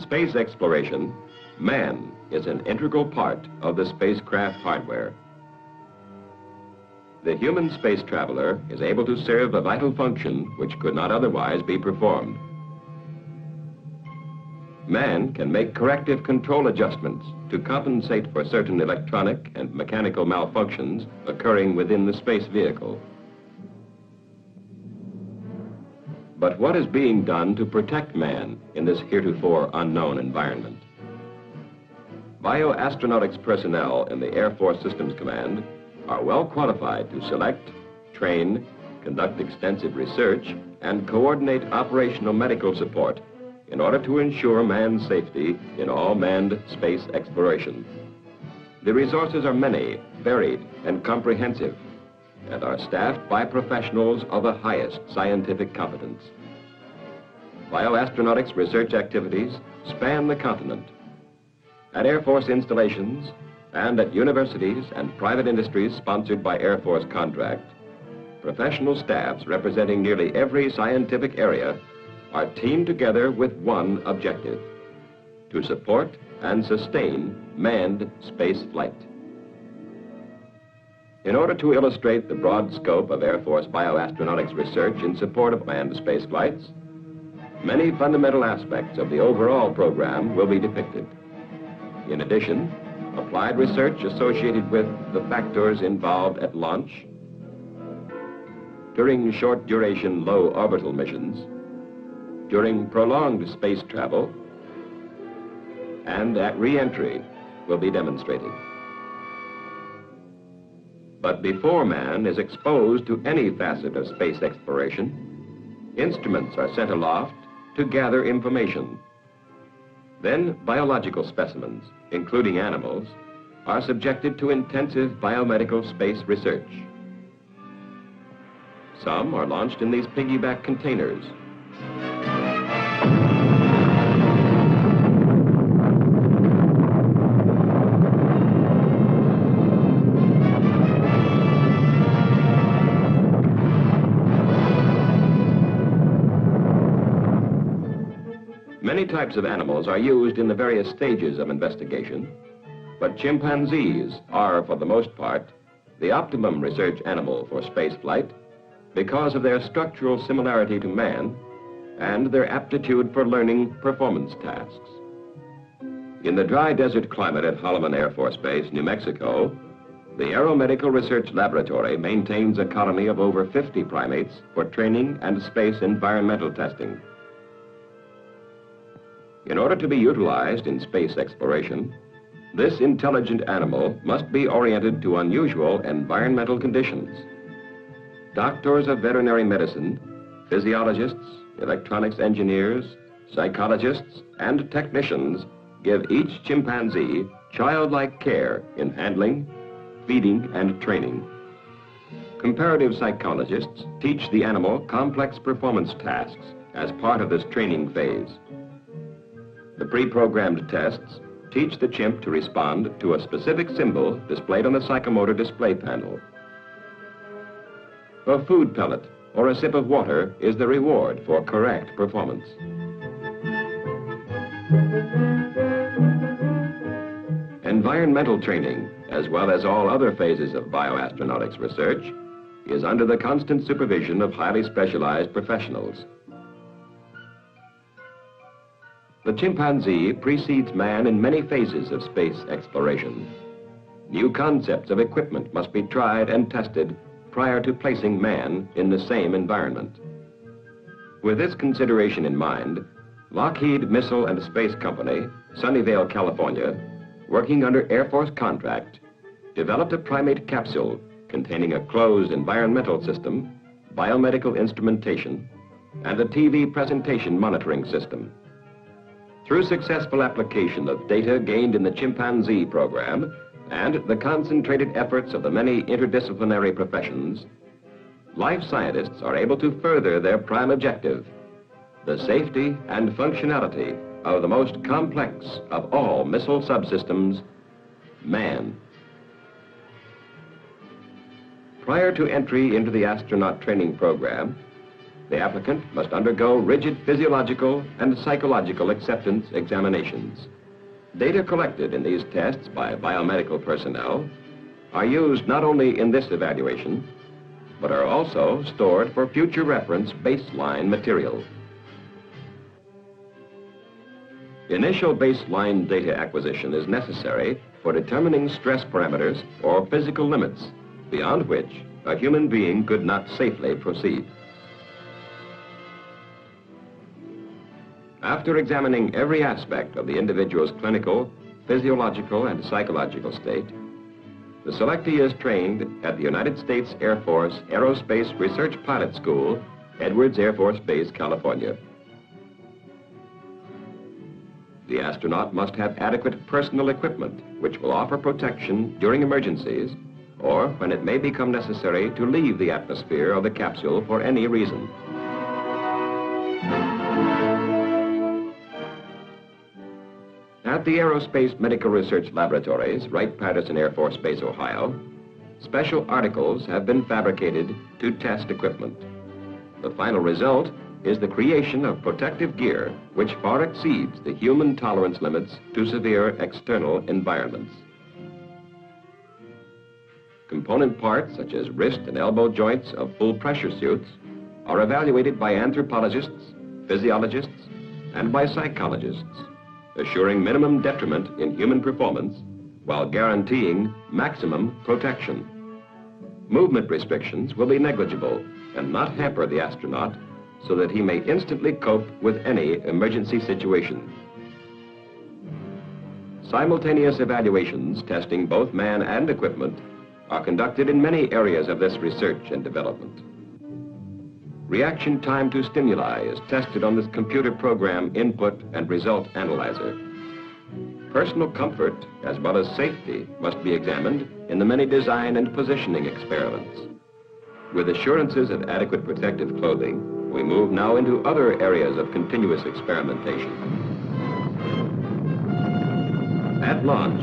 space exploration, man is an integral part of the spacecraft hardware. The human space traveler is able to serve a vital function which could not otherwise be performed. Man can make corrective control adjustments to compensate for certain electronic and mechanical malfunctions occurring within the space vehicle. But what is being done to protect man in this heretofore unknown environment? Bioastronautics personnel in the Air Force Systems Command are well qualified to select, train, conduct extensive research, and coordinate operational medical support in order to ensure man's safety in all manned space exploration. The resources are many, varied, and comprehensive, and are staffed by professionals of the highest scientific competence. Bioastronautics research activities span the continent. At Air Force installations and at universities and private industries sponsored by Air Force contract, professional staffs representing nearly every scientific area are teamed together with one objective: to support and sustain manned space flight. In order to illustrate the broad scope of Air Force bioastronautics research in support of manned space flights, many fundamental aspects of the overall program will be depicted. In addition, applied research associated with the factors involved at launch, during short-duration low orbital missions, during prolonged space travel, and at re-entry will be demonstrated. But before man is exposed to any facet of space exploration, instruments are sent aloft to gather information. Then biological specimens, including animals, are subjected to intensive biomedical space research. Some are launched in these piggyback containers. Many types of animals are used in the various stages of investigation, but chimpanzees are, for the most part, the optimum research animal for spaceflight because of their structural similarity to man and their aptitude for learning performance tasks. In the dry desert climate at Holloman Air Force Base, New Mexico, the Aeromedical Research Laboratory maintains a colony of over 50 primates for training and space environmental testing. In order to be utilized in space exploration, this intelligent animal must be oriented to unusual environmental conditions. Doctors of veterinary medicine, physiologists, electronics engineers, psychologists, and technicians give each chimpanzee childlike care in handling, feeding, and training. Comparative psychologists teach the animal complex performance tasks as part of this training phase. The pre-programmed tests teach the chimp to respond to a specific symbol displayed on the psychomotor display panel. A food pellet or a sip of water is the reward for correct performance. Environmental training, as well as all other phases of bioastronautics research, is under the constant supervision of highly specialized professionals. The chimpanzee precedes man in many phases of space exploration. New concepts of equipment must be tried and tested prior to placing man in the same environment. With this consideration in mind, Lockheed Missile and Space Company, Sunnyvale, California, working under Air Force contract, developed a primate capsule containing a closed environmental system, biomedical instrumentation, and a TV presentation monitoring system. Through successful application of data gained in the chimpanzee program and the concentrated efforts of the many interdisciplinary professions, life scientists are able to further their prime objective, the safety and functionality of the most complex of all missile subsystems, man. Prior to entry into the astronaut training program, the applicant must undergo rigid physiological and psychological acceptance examinations. Data collected in these tests by biomedical personnel are used not only in this evaluation, but are also stored for future reference baseline material. Initial baseline data acquisition is necessary for determining stress parameters or physical limits beyond which a human being could not safely proceed. After examining every aspect of the individual's clinical, physiological, and psychological state, the selectee is trained at the United States Air Force Aerospace Research Pilot School, Edwards Air Force Base, California. The astronaut must have adequate personal equipment which will offer protection during emergencies or when it may become necessary to leave the atmosphere of the capsule for any reason. At the Aerospace Medical Research Laboratories, Wright-Patterson Air Force Base, Ohio, special articles have been fabricated to test equipment. The final result is the creation of protective gear which far exceeds the human tolerance limits to severe external environments. Component parts such as wrist and elbow joints of full pressure suits are evaluated by anthropologists, physiologists, and by psychologists, assuring minimum detriment in human performance while guaranteeing maximum protection. Movement restrictions will be negligible and not hamper the astronaut so that he may instantly cope with any emergency situation. Simultaneous evaluations testing both man and equipment are conducted in many areas of this research and development. Reaction time to stimuli is tested on this computer program input and result analyzer. Personal comfort as well as safety must be examined in the many design and positioning experiments. With assurances of adequate protective clothing, we move now into other areas of continuous experimentation. At launch,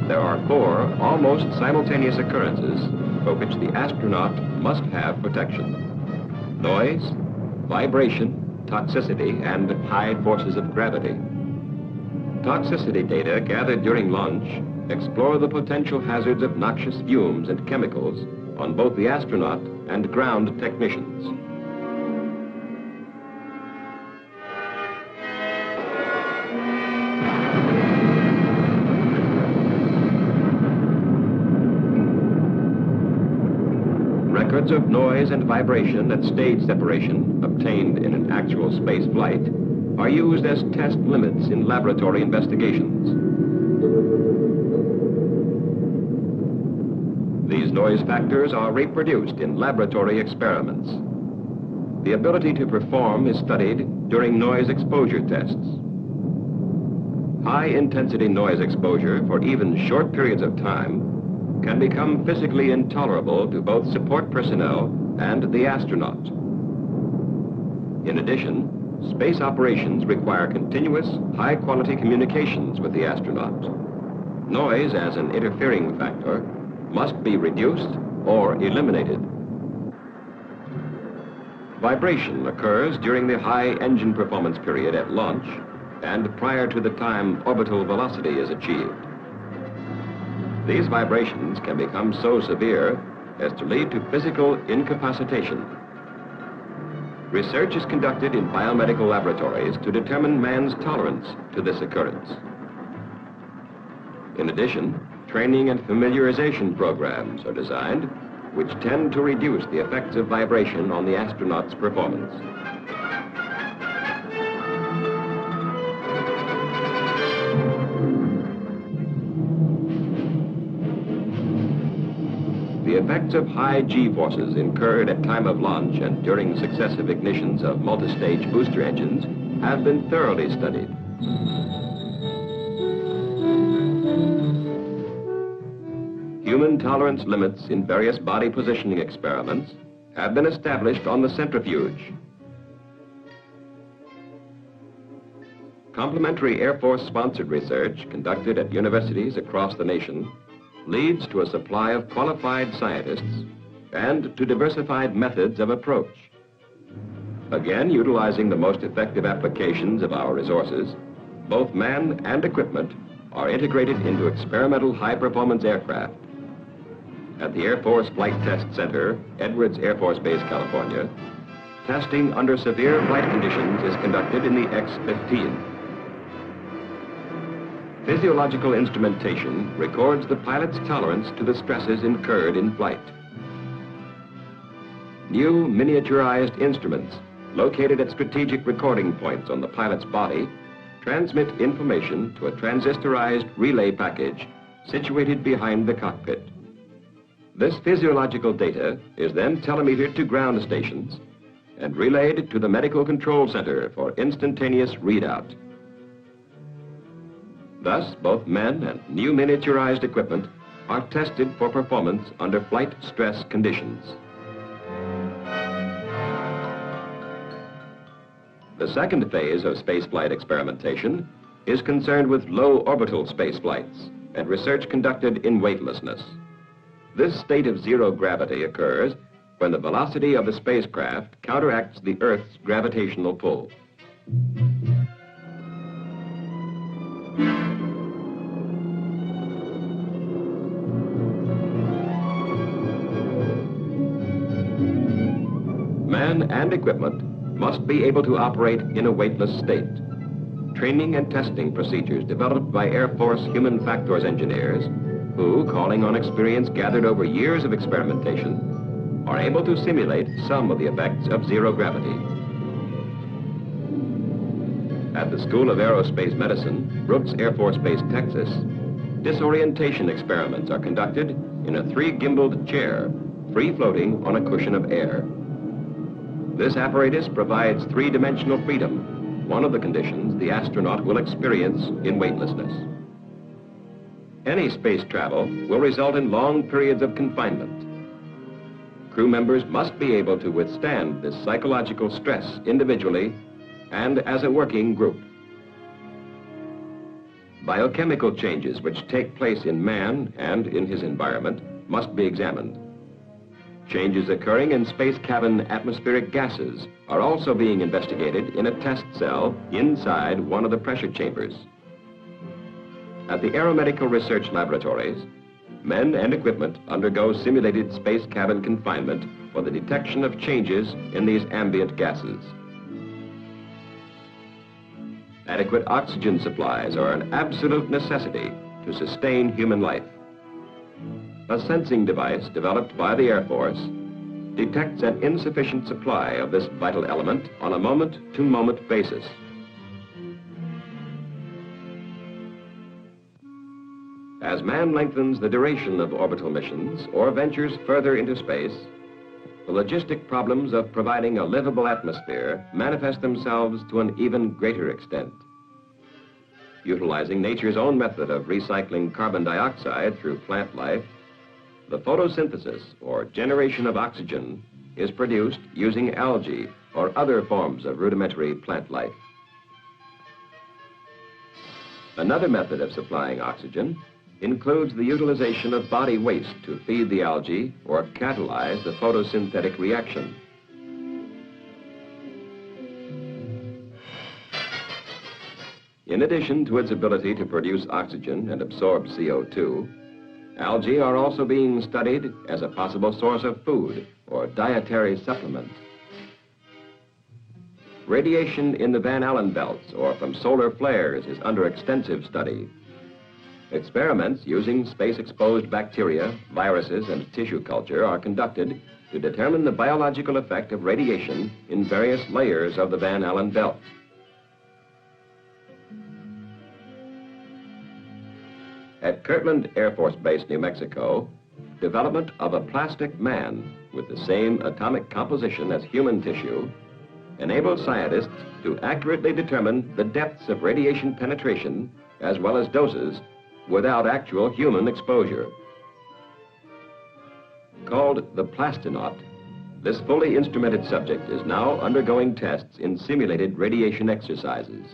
there are 4 almost simultaneous occurrences for which the astronaut must have protection: noise, vibration, toxicity, and high forces of gravity. Toxicity data gathered during launch explore the potential hazards of noxious fumes and chemicals on both the astronaut and ground technicians. Records of noise and vibration at stage separation obtained in an actual space flight are used as test limits in laboratory investigations. These noise factors are reproduced in laboratory experiments. The ability to perform is studied during noise exposure tests. High-intensity noise exposure for even short periods of time can become physically intolerable to both support personnel and the astronaut. In addition, space operations require continuous, high-quality communications with the astronaut. Noise as an interfering factor must be reduced or eliminated. Vibration occurs during the high engine performance period at launch and prior to the time orbital velocity is achieved. These vibrations can become so severe as to lead to physical incapacitation. Research is conducted in biomedical laboratories to determine man's tolerance to this occurrence. In addition, training and familiarization programs are designed which tend to reduce the effects of vibration on the astronaut's performance. The effects of high G-forces incurred at time of launch and during successive ignitions of multi-stage booster engines have been thoroughly studied. Human tolerance limits in various body positioning experiments have been established on the centrifuge. Complementary Air Force-sponsored research conducted at universities across the nation leads to a supply of qualified scientists and to diversified methods of approach. Again, utilizing the most effective applications of our resources, both man and equipment are integrated into experimental high-performance aircraft. At the Air Force Flight Test Center, Edwards Air Force Base, California, testing under severe flight conditions is conducted in the X-15. Physiological instrumentation records the pilot's tolerance to the stresses incurred in flight. New miniaturized instruments located at strategic recording points on the pilot's body transmit information to a transistorized relay package situated behind the cockpit. This physiological data is then telemetered to ground stations and relayed to the Medical Control Center for instantaneous readout. Thus, both men and new miniaturized equipment are tested for performance under flight stress conditions. The second phase of spaceflight experimentation is concerned with low orbital space flights and research conducted in weightlessness. This state of zero gravity occurs when the velocity of the spacecraft counteracts the Earth's gravitational pull. Man and equipment must be able to operate in a weightless state. Training and testing procedures developed by Air Force human factors engineers who, calling on experience gathered over years of experimentation, are able to simulate some of the effects of zero gravity. At the School of Aerospace Medicine, Brooks Air Force Base, Texas, disorientation experiments are conducted in a 3-gimbaled chair, free-floating on a cushion of air. This apparatus provides 3-dimensional freedom, one of the conditions the astronaut will experience in weightlessness. Any space travel will result in long periods of confinement. Crew members must be able to withstand this psychological stress individually and as a working group. Biochemical changes which take place in man and in his environment must be examined. Changes occurring in space cabin atmospheric gases are also being investigated in a test cell inside one of the pressure chambers. At the Aeromedical Research Laboratories, men and equipment undergo simulated space cabin confinement for the detection of changes in these ambient gases. Adequate oxygen supplies are an absolute necessity to sustain human life. A sensing device developed by the Air Force detects an insufficient supply of this vital element on a moment-to-moment basis. As man lengthens the duration of orbital missions or ventures further into space, the logistic problems of providing a livable atmosphere manifest themselves to an even greater extent. Utilizing nature's own method of recycling carbon dioxide through plant life, the photosynthesis, or generation of oxygen, is produced using algae or other forms of rudimentary plant life. Another method of supplying oxygen includes the utilization of body waste to feed the algae or catalyze the photosynthetic reaction. In addition to its ability to produce oxygen and absorb CO2, algae are also being studied as a possible source of food or dietary supplement. Radiation in the Van Allen belts or from solar flares is under extensive study. Experiments using space-exposed bacteria, viruses, and tissue culture are conducted to determine the biological effect of radiation in various layers of the Van Allen belt. At Kirtland Air Force Base, New Mexico, development of a plastic man with the same atomic composition as human tissue enables scientists to accurately determine the depths of radiation penetration as well as doses without actual human exposure. Called the plastinaut, this fully instrumented subject is now undergoing tests in simulated radiation exercises.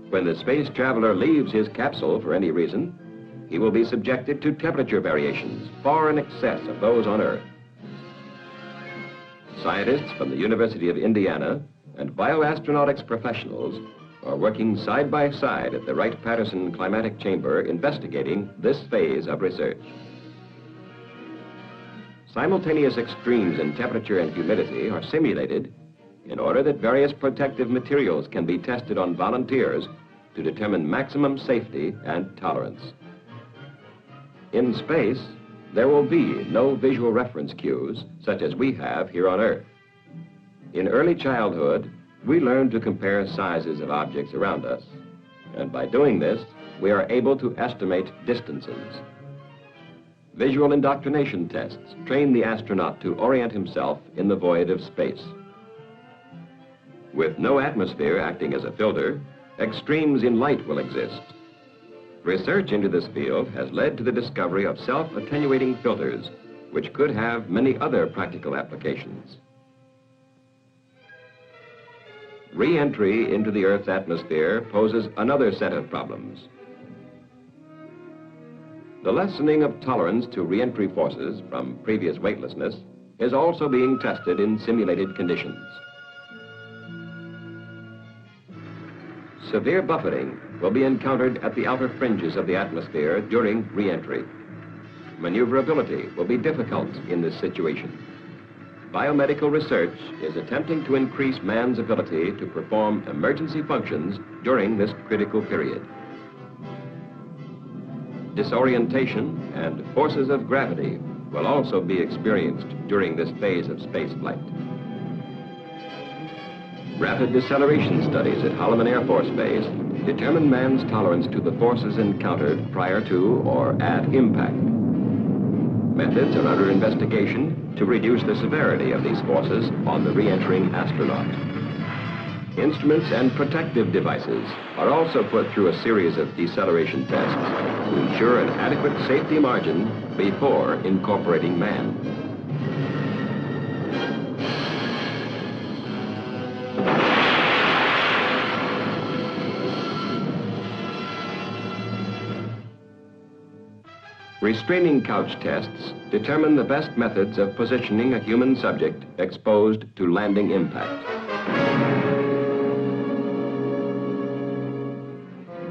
When the space traveler leaves his capsule for any reason, he will be subjected to temperature variations far in excess of those on Earth. Scientists from the University of Indiana and bioastronautics professionals are working side by side at the Wright-Patterson Climatic Chamber investigating this phase of research. Simultaneous extremes in temperature and humidity are simulated in order that various protective materials can be tested on volunteers to determine maximum safety and tolerance. In space, there will be no visual reference cues such as we have here on Earth. In early childhood, we learn to compare sizes of objects around us, and by doing this, we are able to estimate distances. Visual indoctrination tests train the astronaut to orient himself in the void of space. With no atmosphere acting as a filter, extremes in light will exist. Research into this field has led to the discovery of self-attenuating filters, which could have many other practical applications. Re-entry into the Earth's atmosphere poses another set of problems. The lessening of tolerance to re-entry forces from previous weightlessness is also being tested in simulated conditions. Severe buffeting will be encountered at the outer fringes of the atmosphere during re-entry. Maneuverability will be difficult in this situation. Biomedical research is attempting to increase man's ability to perform emergency functions during this critical period. Disorientation and forces of gravity will also be experienced during this phase of spaceflight. Rapid deceleration studies at Holloman Air Force Base determine man's tolerance to the forces encountered prior to or at impact. Methods are under investigation to reduce the severity of these forces on the re-entering astronaut. Instruments and protective devices are also put through a series of deceleration tests to ensure an adequate safety margin before incorporating man. Restraining couch tests determine the best methods of positioning a human subject exposed to landing impact.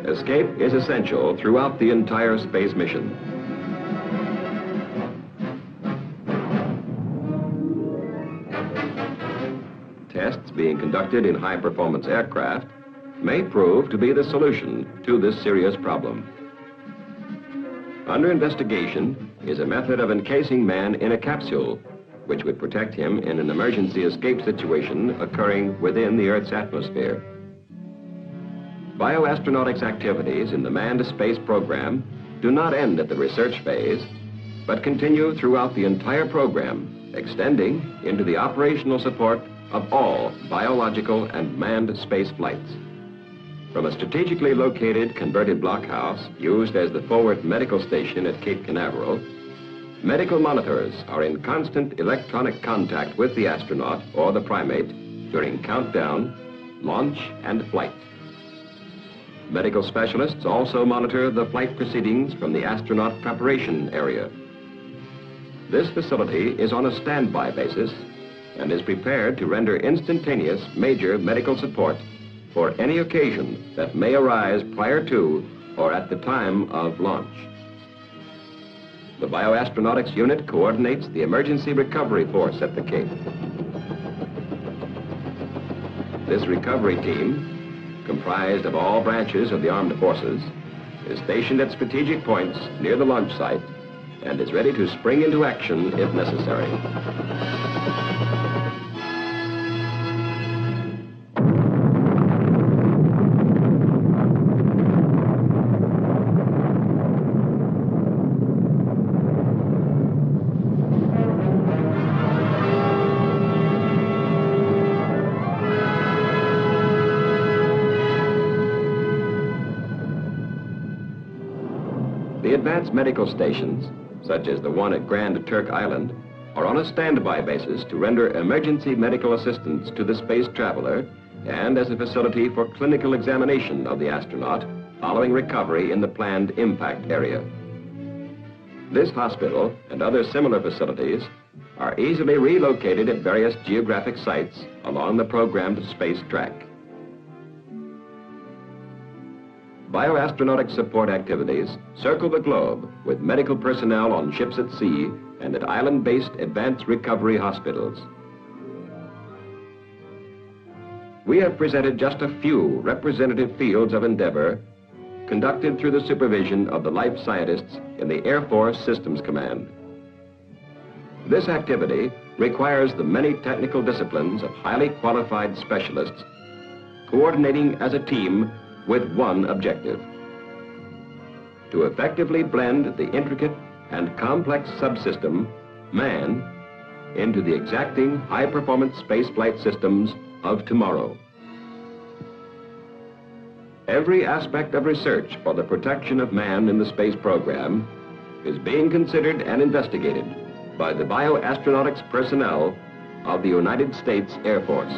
Escape is essential throughout the entire space mission. Tests being conducted in high-performance aircraft may prove to be the solution to this serious problem. Under investigation is a method of encasing man in a capsule, which would protect him in an emergency escape situation occurring within the Earth's atmosphere. Bioastronautics activities in the manned space program do not end at the research phase, but continue throughout the entire program, extending into the operational support of all biological and manned space flights. From a strategically located converted blockhouse used as the forward medical station at Cape Canaveral, medical monitors are in constant electronic contact with the astronaut or the primate during countdown, launch, and flight. Medical specialists also monitor the flight proceedings from the astronaut preparation area. This facility is on a standby basis and is prepared to render instantaneous major medical support for any occasion that may arise prior to or at the time of launch. The bioastronautics unit coordinates the emergency recovery force at the Cape. This recovery team, comprised of all branches of the armed forces, is stationed at strategic points near the launch site and is ready to spring into action if necessary. The advanced medical stations, such as the one at Grand Turk Island, are on a standby basis to render emergency medical assistance to the space traveler and as a facility for clinical examination of the astronaut following recovery in the planned impact area. This hospital and other similar facilities are easily relocated at various geographic sites along the programmed space track. Bioastronautic support activities circle the globe with medical personnel on ships at sea and at island-based advanced recovery hospitals. We have presented just a few representative fields of endeavor conducted through the supervision of the life scientists in the Air Force Systems Command. This activity requires the many technical disciplines of highly qualified specialists coordinating as a team with one objective: to effectively blend the intricate and complex subsystem, man, into the exacting high-performance spaceflight systems of tomorrow. Every aspect of research for the protection of man in the space program is being considered and investigated by the bioastronautics personnel of the United States Air Force.